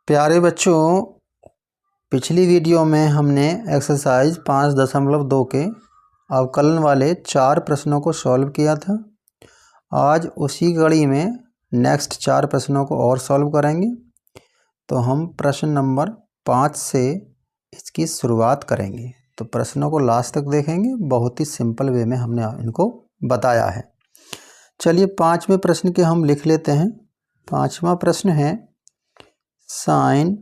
प्यारे बच्चों, पिछली वीडियो में हमने एक्सरसाइज 5.2 के अवकलन वाले 4 प्रश्नों को सॉल्व किया था। आज उसी कड़ी में नेक्स्ट 4 प्रश्नों को और सॉल्व करेंगे। तो हम प्रश्न नंबर 5 से इसकी शुरुआत करेंगे। तो प्रश्नों को लास्ट तक देखेंगे। बहुत ही सिंपल वे में हमने इनको बताया है। चलिए 5वें प्रश्न के हम लिख लेते हैं। 5वां प्रश्न है साइन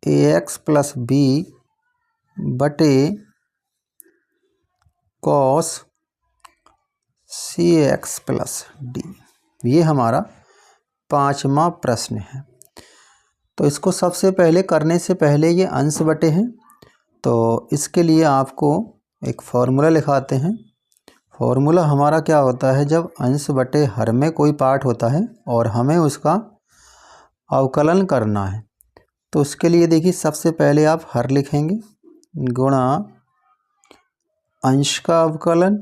ax प्लस बी बटे cos c x plus D. ये हमारा 5वां प्रश्न है। तो इसको सबसे पहले करने से पहले ये अंश बटे हैं, तो इसके लिए आपको एक फॉर्मूला लिखाते हैं। फॉर्मूला हमारा क्या होता है, जब अंश बटे हर में कोई पार्ट होता है और हमें उसका अवकलन करना है, तो उसके लिए देखिए सबसे पहले आप हर लिखेंगे गुणा अंश का अवकलन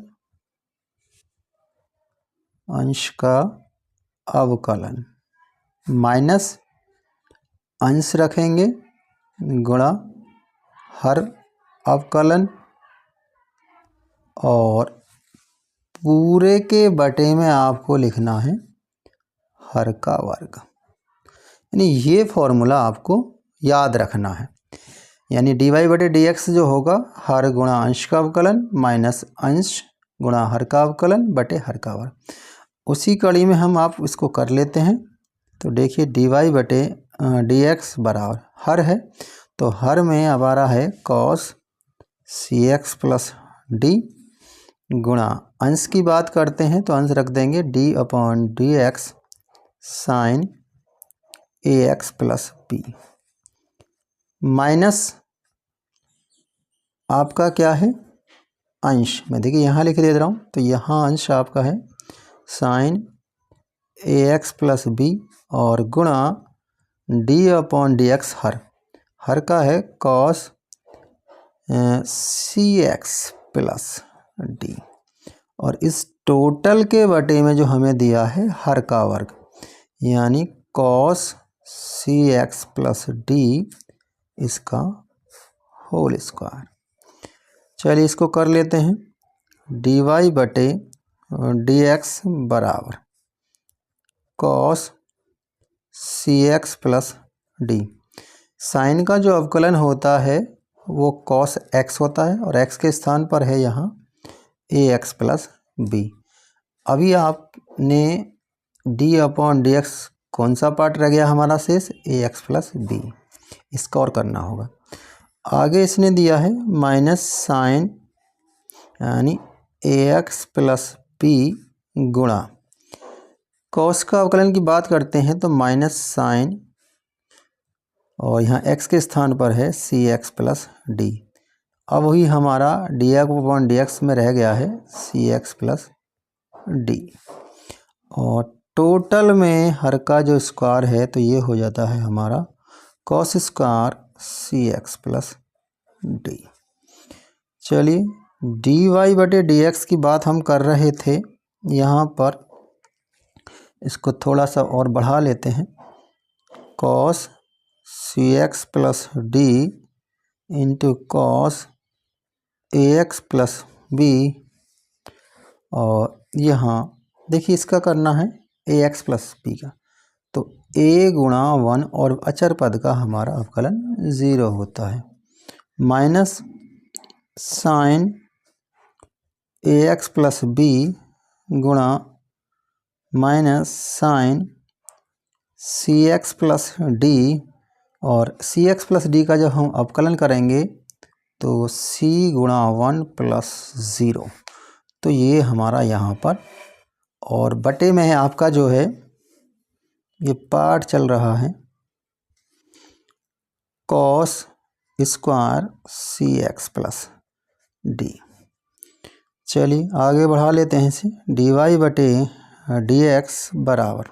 माइनस अंश रखेंगे गुणा हर अवकलन और पूरे के बटे में आपको लिखना है हर का वर्ग। यानी ये फॉर्मूला आपको याद रखना है। यानी dy बटे dx जो होगा हर गुणा अंश का अवकलन माइनस अंश गुणा हर का अवकलन बटे हर का वर्ग। उसी कड़ी में हम आप इसको कर लेते हैं। तो देखिए dy बटे dx बराबर हर है, तो हर में अब आ रहा है cos c x plus D गुणा अंश की बात करते हैं तो अंश रख देंगे d upon d x sine a x plus b minus आपका क्या है अंश। मैं देखिए यहाँ लिख दे रहा हूँ, तो यहाँ अंश आपका है sign a x plus b और गुणा डी अपॉन डी एक्स हर का है cos c x plus D और इस टोटल के बटे में जो हमें दिया है हर का वर्ग, यानी cos c x plus D इसका होल स्क्वायर। चलिए इसको कर लेते हैं। डी वाई बटे डी एक्स बराबर cos c x plus D. Sign का जो अवकलन होता है वो कॉस एक्स होता है और एक्स के स्थान पर है यहाँ ए एक्स प्लस बी। अभी आपने डी अपॉन डी एक्स कौन सा पार्ट रह गया हमारा शेष, ए एक्स प्लस बी, इसका और करना होगा। आगे इसने दिया है माइनस साइन यानी ए एक्स प्लस बी गुणा कॉस का अवकलन की बात करते हैं तो माइनस साइन और यहाँ एक्स के स्थान पर है सी एक्स प्लस डी। अब वही हमारा D x upon d x में रह गया है सी एक्स प्लस डी और टोटल में हर का जो स्क्वायर है तो ये हो जाता है हमारा कॉस स्क्वायर सी एक्स प्लस डी। चलिए डी वाई बटे डी एक्स की बात हम कर रहे थे, यहाँ पर इसको थोड़ा सा और बढ़ा लेते हैं। Cos c x plus d into cos a x plus b और यहाँ देखिए इसका करना है ए एक्स प्लस बी का, तो a गुणा 1 और अचर पद का हमारा अवकलन 0 होता है minus sign a x plus B गुणा माइनस साइन सी एक्स प्लस डी और सी एक्स प्लस डी का जब हम अवकलन करेंगे तो c गुणा 1 प्लस 0, तो ये हमारा यहाँ पर और बटे में है आपका जो है ये पार्ट चल रहा है कॉस स्क्वायर सी एक्स प्लस डी। चलिए आगे बढ़ा लेते हैं इसे। डी वाई बटे डी एक्स बराबर,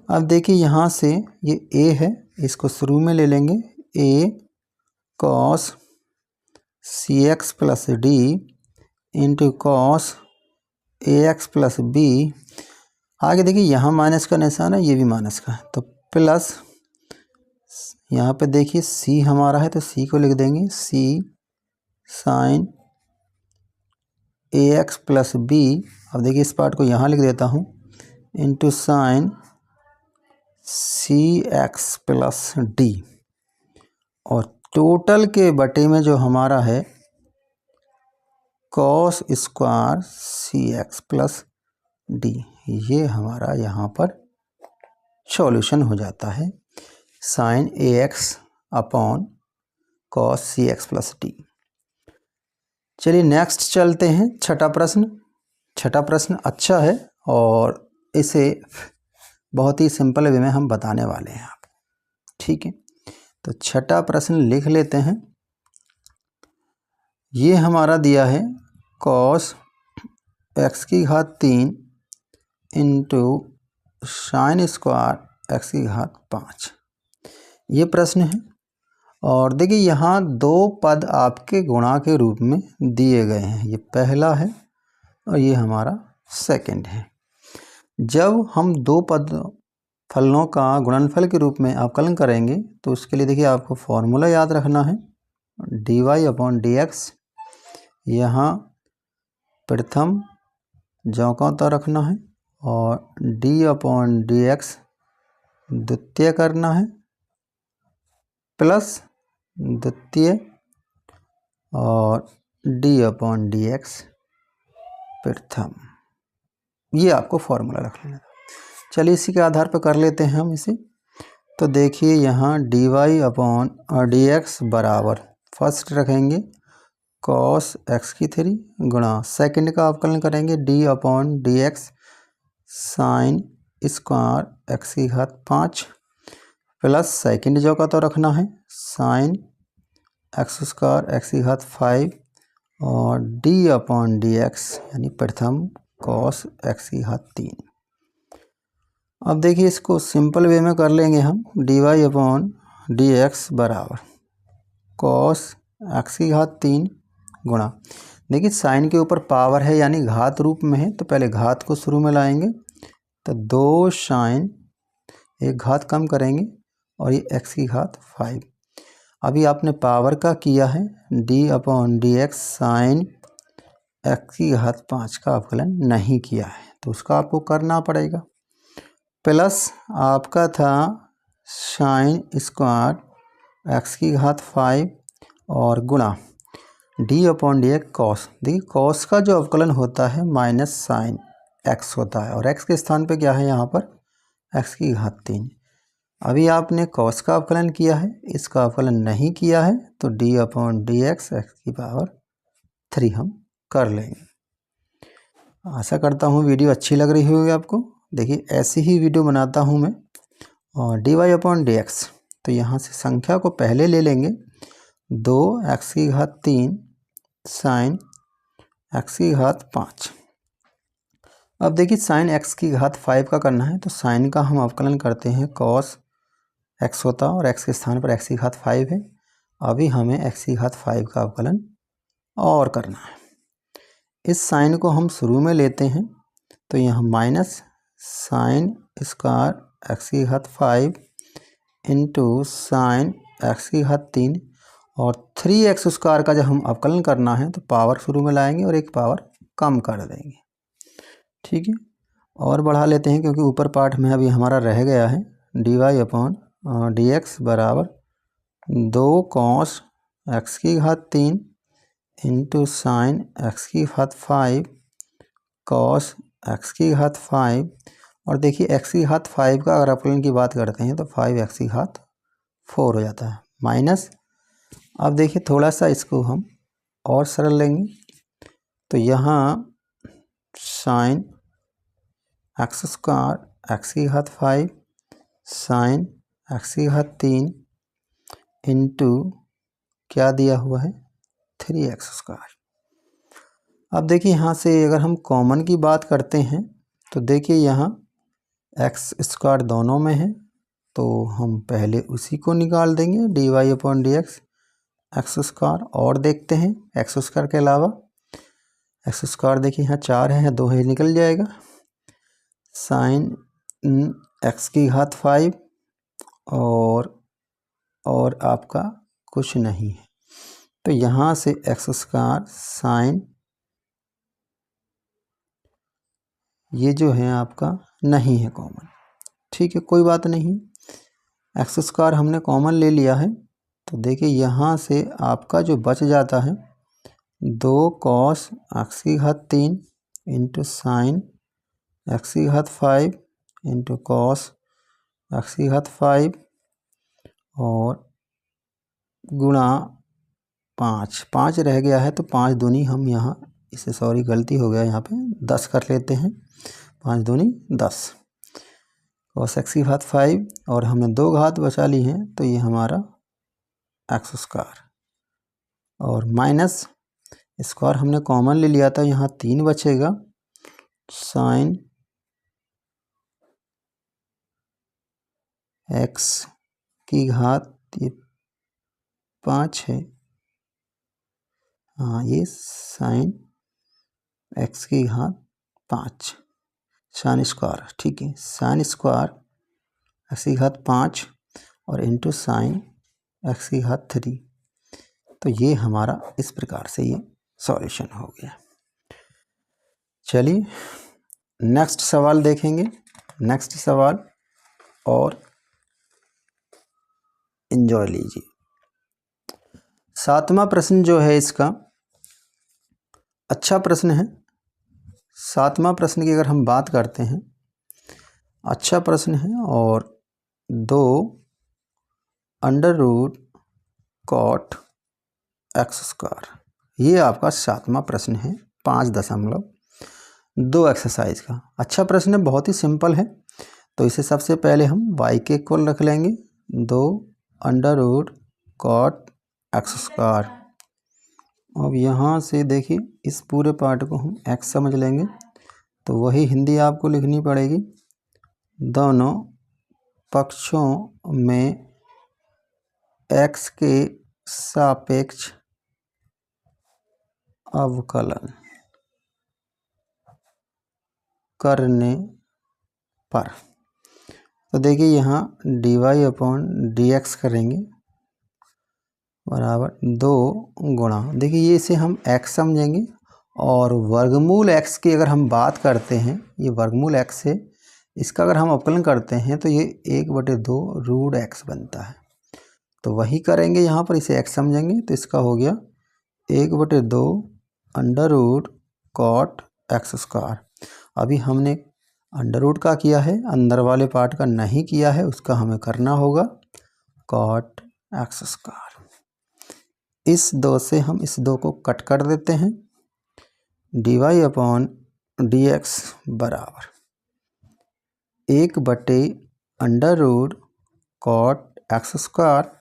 अब देखिए यहाँ से ये a है, इसको शुरू में ले लेंगे a cos c x plus d into cos a x plus b. आगे देखिए यहाँ माइनस का निशान है, ये भी माइनस का है, तो प्लस यहाँ पे देखिए c हमारा है तो c को लिख देंगे c sine ax plus b। अब देखिए इस पार्ट को यहाँ लिख देता हूँ into sine cx plus d, और टोटल के बटे में जो हमारा है cos square cx plus d, ये हमारा यहाँ पर सॉल्यूशन हो जाता है sine ax upon cos cx plus d। चलिए नेक्स्ट चलते हैं, छठा प्रश्न। छठा प्रश्न अच्छा है और इसे बहुत ही सिंपल वे में हम बताने वाले हैं आप, ठीक है। तो छठा प्रश्न लिख लेते हैं। ये हमारा दिया है कॉस x की घात 3 इंटू साइन स्क्वायर x की घात 5, ये प्रश्न है। और देखिए यहाँ दो पद आपके गुणा के रूप में दिए गए हैं, ये पहला है और ये हमारा सेकंड है। जब हम दो पद फलनों का गुणनफल के रूप में अवकलन करेंगे तो उसके लिए देखिए आपको फॉर्मूला याद रखना है, dy अपॉन dx। यहाँ प्रथम ज्यों का त्यों रखना है और d अपॉन dx द्वितीय करना है, प्लस द्वितीय और d अपॉन dx प्रथम, ये आपको फॉर्मूला रख लेना। चलिए इसी के आधार पर कर लेते हैं हम इसे। तो देखिए यहाँ dy अपॉन dx बराबर फर्स्ट रखेंगे कॉस x की 3 गुणा सेकंड का अवकलन करेंगे d upon dx sine square x की घात 5 प्लस सेकंड जो का तो रखना है साइन x स्क्वायर x की घात 5 और d अपॉन dx यानी प्रथम कॉस x की घात 3। अब देखिए इसको सिंपल वे में कर लेंगे हम, dy अपॉन dx बराबर कॉस x की घात 3 गुणा, देखिए साइन के ऊपर पावर है यानी घात रूप में है तो पहले घात को शुरू में लाएंगे, तो 2 साइन, एक घात कम करेंगे और ये x की घात 5। अभी आपने पावर का किया है d upon dx sine x की घात 5 का अवकलन नहीं किया है तो उसका आपको करना पड़ेगा, प्लस आपका था साइन स्क्वायर x की घात 5 और गुणा d अपॉन dx कॉस। देखिए कॉस का जो अवकलन होता है माइनस साइन x होता है और x के स्थान पे क्या है यहाँ पर x की घात 3। अभी आपने कॉस का अवकलन किया है, इसका अवकलन नहीं किया है तो d अपॉन dx x की पावर 3 हम कर लेंगे। आशा करता हूँ वीडियो अच्छी लग रही होगी आपको। देखिए ऐसी ही वीडियो बनाता हूँ मैं। और dy अपॉन dx, तो यहाँ से संख्या को पहले ले लेंगे 2x की घात 3 साइन x की घात 5। अब देखिए साइन x की घात 5 का करना है तो साइन का हम अवकलन करते हैं कॉस x होता और x के स्थान पर x की घात 5 है। अभी हमें x की घात 5 का अवकलन और करना है। इस साइन को हम शुरू में लेते हैं तो यहाँ माइनस साइन स्क्वायर x की घात 5 इंटू साइन x की घात 3 और 3x स्क्वायर का जब हम अवकलन करना है तो पावर शुरू में लाएंगे और एक पावर कम कर देंगे, ठीक है। और बढ़ा लेते हैं क्योंकि ऊपर पार्ट में अभी हमारा रह गया है dy अपॉन dx बराबर 2 कॉस x की घात 3 इंटू साइन x की घात 5 कॉस x की घात 5। और देखिए x की घात 5 का अगर अवकलन की बात करते हैं तो 5x की घात 4 हो जाता है माइनस। अब देखिए थोड़ा सा इसको हम और सरल लेंगे तो यहाँ साइन x स्क्वायर x की घात 5 साइन x की घात 3 इंटू क्या दिया हुआ है 3x स्क्वायर। अब देखिए यहाँ से अगर हम कॉमन की बात करते हैं तो देखिए यहाँ x स्क्वायर दोनों में है तो हम पहले उसी को निकाल देंगे dy upon dx x square. और देखते हैं x स्क्वायर के अलावा x स्क्वायर देखिए यहाँ 4 है, 2 है निकल जाएगा। साइन x की घात 5 और आपका कुछ नहीं है। तो यहाँ से एक्स स्क्वायर साइन ये जो है आपका नहीं है कॉमन। ठीक है, कोई बात नहीं, एक्स स्क्वायर हमने कॉमन ले लिया है। तो देखिए यहाँ से आपका जो बच जाता है 2 कॉस एक्स की घात 3 इंटू साइन एक्स की घात 5 इंटू कॉस एक्स की घात 5 और गुणा 5 रह गया है। तो 5 दूनी हम यहाँ इसे, सॉरी गलती हो गया, यहाँ पे 10 कर लेते हैं। 5 दूनी 10 कॉस एक्स की घात 5 और हमने 2 घात बचा ली हैं, तो ये हमारा एक्स स्क्वायर और माइनस स्क्वायर हमने कॉमन ले लिया था, यहाँ 3 बचेगा साइन एक्स की घात ये 5 है, हाँ ये साइन एक्स की घात 5 साइन स्क्वायर, ठीक है, साइन स्क्वायर एक्स की घात 5 और इंटू साइन एक्स की घात 3। तो ये हमारा इस प्रकार से ये सॉल्यूशन हो गया। चलिए नेक्स्ट सवाल देखेंगे। नेक्स्ट सवाल और एंजॉय लीजिए। 7वां प्रश्न जो है इसका अच्छा प्रश्न है। 7वां प्रश्न की अगर हम बात करते हैं, अच्छा प्रश्न है और 2 under root cot x square, ये आपका 7वां प्रश्न है 5.2 एक्सरसाइज का। अच्छा प्रश्न है, बहुत ही सिंपल है। तो इसे सबसे पहले हम y के इक्वल रख लेंगे 2 under root cot x square. अब यहाँ से देखिए इस पूरे पार्ट को हम x समझ लेंगे, तो वही हिंदी आपको लिखनी पड़ेगी। दोनों पक्षों में x के सापेक्ष अवकलन करने पर, तो देखिए यहाँ dy/dx करेंगे बराबर 2 गुणा, देखिए ये इसे हम x समझेंगे और वर्गमूल x की अगर हम बात करते हैं, ये वर्गमूल x है, इसका अगर हम अवकलन करते हैं तो ये 1/2 रूट x बनता है। तो वही करेंगे यहाँ पर, इसे x समझेंगे तो इसका हो गया 1/2 under root cot x square. अभी हमने अंडर रूट का किया है, अंदर वाले पार्ट का नहीं किया है, उसका हमें करना होगा कॉट एक्स स्क्वायर। इस 2 से हम इस 2 को कट कर देते हैं, dy/dx बराबर 1/√कॉट एक्स स्क्वायर।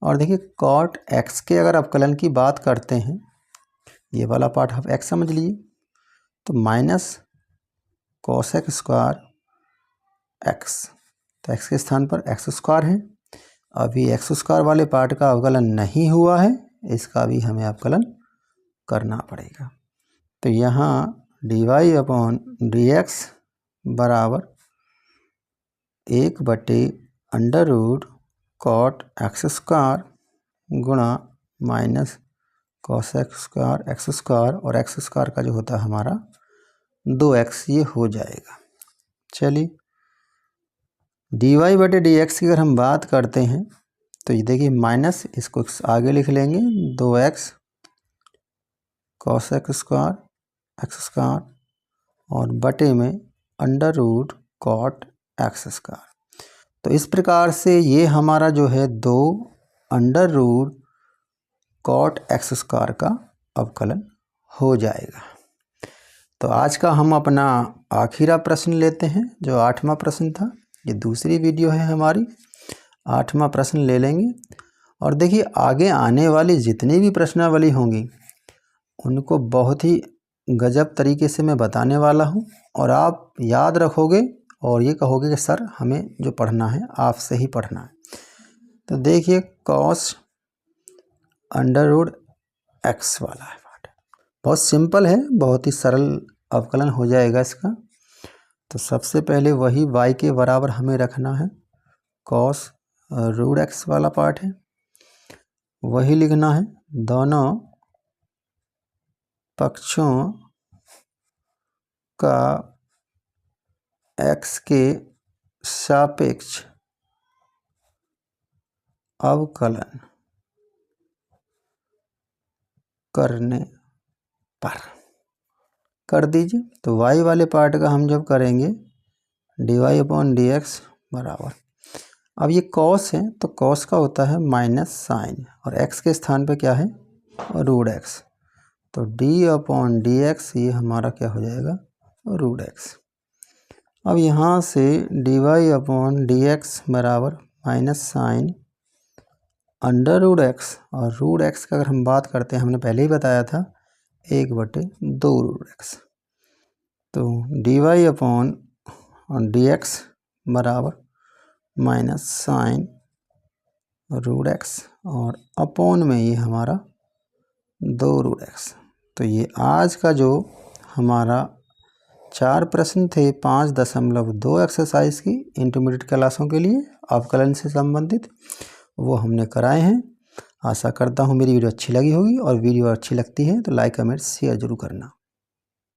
और देखिए कॉट एक्स के अगर अवकलन की बात करते हैं, ये वाला पार्ट हम x समझ लिए, तो minus cos x square x, तो x के स्थान पर एक्स स्क्वायर है। अभी एक्स स्क्वायर वाले पार्ट का अवकलन नहीं हुआ है, इसका भी हमें अवकलन करना पड़ेगा। तो यहाँ dy/dx बराबर 1/√कॉट एक्स स्क्वायर गुणा माइनस कॉस एक्स स्क्वायर और एक्स स्क्वायर का जो होता है हमारा 2x, ये हो जाएगा। चलिए dy/dx की अगर हम बात करते हैं तो ये देखिए माइनस, इसको आगे लिख लेंगे 2x कॉस एक्स स्क्वायर और बटे में under root cot x square. तो इस प्रकार से ये हमारा जो है 2 under root cot x square का अवकलन हो जाएगा। तो आज का हम अपना आखिरी प्रश्न लेते हैं, जो 8वां प्रश्न था। ये दूसरी वीडियो है हमारी, 8वां प्रश्न ले लेंगे। और देखिए आगे आने वाली जितनी भी प्रश्नावली होंगी उनको बहुत ही गजब तरीके से मैं बताने वाला हूँ, और आप याद रखोगे और ये कहोगे कि सर हमें जो पढ़ना है आपसे ही पढ़ना है। तो देखिए कॉस अंडर रूट एक्स वाला है पार्ट, बहुत सिंपल है, बहुत ही सरल अवकलन हो जाएगा इसका। तो सबसे पहले वही y के बराबर हमें रखना है कॉस रूट एक्स वाला पार्ट है वही लिखना है। दोनों पक्षों का एक्स के सापेक्ष अवकलन करने पर कर दीजिए। तो y वाले पार्ट का हम जब करेंगे dy अपॉन डी एक्स बराबर, अब ये कॉस है तो कॉस का होता है माइनस साइन और x के स्थान पे क्या है रूट एक्स, तो d अपॉन डी एक्स ये हमारा क्या हो जाएगा रूट एक्स। अब यहाँ से dy अपॉन डी एक्स बराबर minus sine under root x, और रूट एक्स का अगर हम बात करते हैं हमने पहले ही बताया था 1/2 रूट एक्स, तो dy अपॉन डी एक्स बराबर माइनस साइन रूट एक्स और अपॉन में ये हमारा 2 रूट एक्स। तो ये आज का जो हमारा 4 प्रश्न थे 5.2 एक्सरसाइज की इंटरमीडिएट क्लासों के लिए अवकलन से संबंधित, वो हमने कराए हैं। आशा करता हूँ मेरी वीडियो अच्छी लगी होगी, और वीडियो अच्छी लगती है तो लाइक कमेंट शेयर जरूर करना।